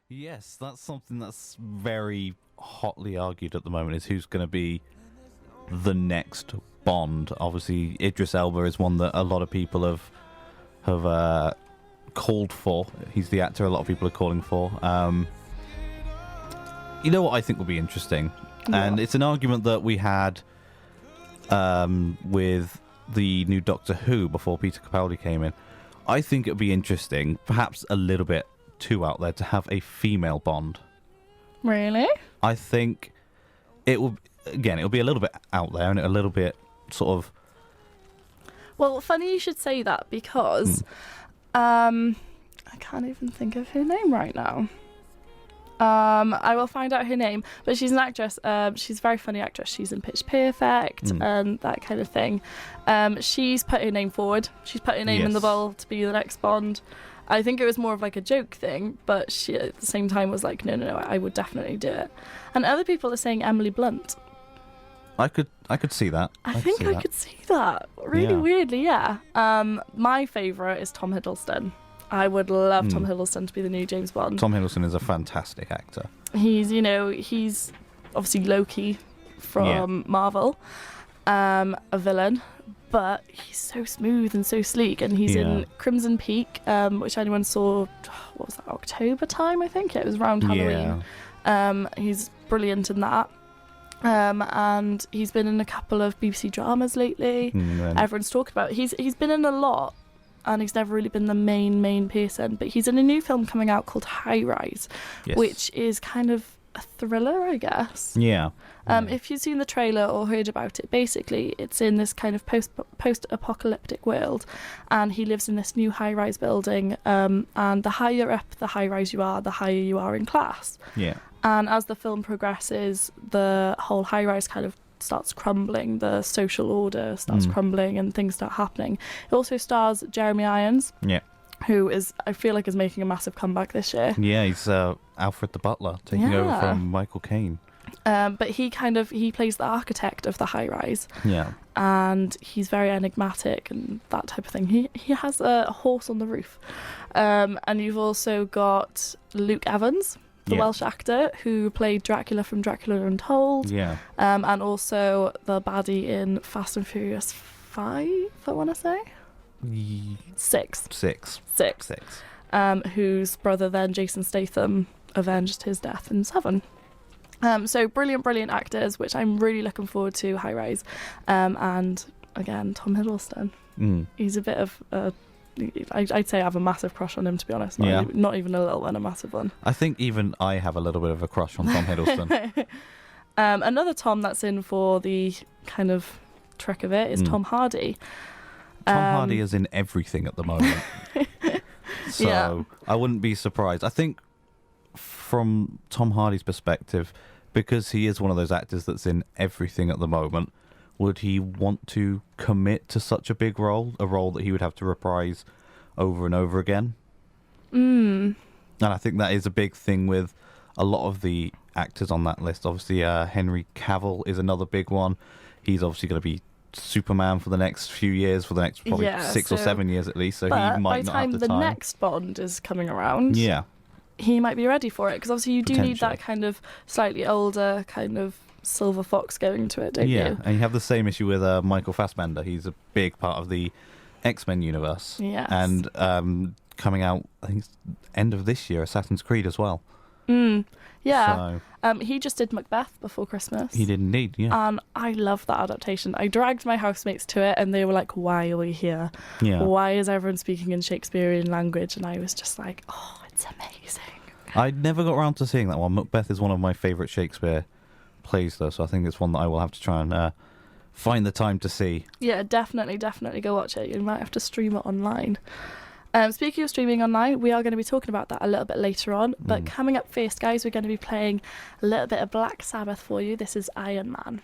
Yes, that's something that's very hotly argued at the moment, is who's going to be the next Bond. Obviously, Idris Elba is one that a lot of people have called for. He's the actor a lot of people are calling for. You know what I think would be interesting? And it's an argument that we had with the new Doctor Who before Peter Capaldi came in. I think it would be interesting, perhaps a little bit too out there, to have a female Bond. Really? I think it will, again, it'll be a little bit out there and a little bit sort of... Well, funny you should say that, because I can't even think of her name right now. I will find out her name, but she's an actress. She's a very funny actress. She's in Pitch Perfect and that kind of thing. She's put her name forward. She's put her name in the bowl to be the next Bond. I think it was more of like a joke thing, but she at the same time was like, no, I would definitely do it. And other people are saying Emily Blunt. I could see that. I think I could see that. Really weirdly, yeah. My favourite is Tom Hiddleston. I would love Tom Hiddleston to be the new James Bond. Tom Hiddleston is a fantastic actor. He's obviously Loki from Marvel, a villain, but he's so smooth and so sleek. And he's in Crimson Peak, which anyone saw, what was that, October time, I think? Yeah, it was around Halloween. He's brilliant in that. And he's been in a couple of BBC dramas lately. Everyone's talking about it. He's been in a lot, and he's never really been the main person. But he's in a new film coming out called High Rise, which is kind of a thriller, I guess. If you've seen the trailer or heard about it, basically it's in this kind of post-apocalyptic world, and he lives in this new high-rise building, and the higher up the high-rise you are, the higher you are in class. And as the film progresses, the whole high-rise kind of starts crumbling, the social order starts crumbling, and things start happening. It also stars Jeremy Irons, who I feel like is making a massive comeback this year. He's Alfred the Butler, taking over from Michael Caine. But he plays the architect of the high-rise. And he's very enigmatic and that type of thing. He has a horse on the roof. And you've also got Luke Evans, the Welsh actor who played Dracula from Dracula Untold. And also the baddie in Fast and Furious 5, I want to say. Six. Whose brother then, Jason Statham, avenged his death in 7. So brilliant actors, which I'm really looking forward to, High Rise. And again, Tom Hiddleston. He's a bit of I'd say I have a massive crush on him, to be honest. Not even a little one, a massive one. I think even I have a little bit of a crush on Tom Hiddleston. Another Tom that's in for the kind of trick of it is Tom Hardy. Tom Hardy is in everything at the moment. So I wouldn't be surprised. I think from Tom Hardy's perspective, because he is one of those actors that's in everything at the moment, would he want to commit to such a big role, a role that he would have to reprise over and over again? And I think that is a big thing with a lot of the actors on that list. Obviously, Henry Cavill is another big one. He's obviously going to be Superman for the next few years, for the next probably 6 or 7 years at least, so he might not have the time. By the time the next Bond is coming around, he might be ready for it, because obviously you do need that kind of slightly older kind of silver fox going to it, don't you? And you have the same issue with Michael Fassbender. He's a big part of the X-Men universe. And coming out, I think it's end of this year, Assassin's Creed as well. So, he just did Macbeth before Christmas. He did indeed, And I love that adaptation. I dragged my housemates to it, and they were like, why are we here? Why is everyone speaking in Shakespearean language? And I was just like, oh, it's amazing. I never got around to seeing that one. Macbeth is one of my favourite Shakespeare plays, though, so I think it's one that I will have to try and find the time to see. Yeah, definitely go watch it. You might have to stream it online. Speaking of streaming online, we are going to be talking about that a little bit later on, but coming up first, guys, we're going to be playing a little bit of Black Sabbath for you. This is Iron Man.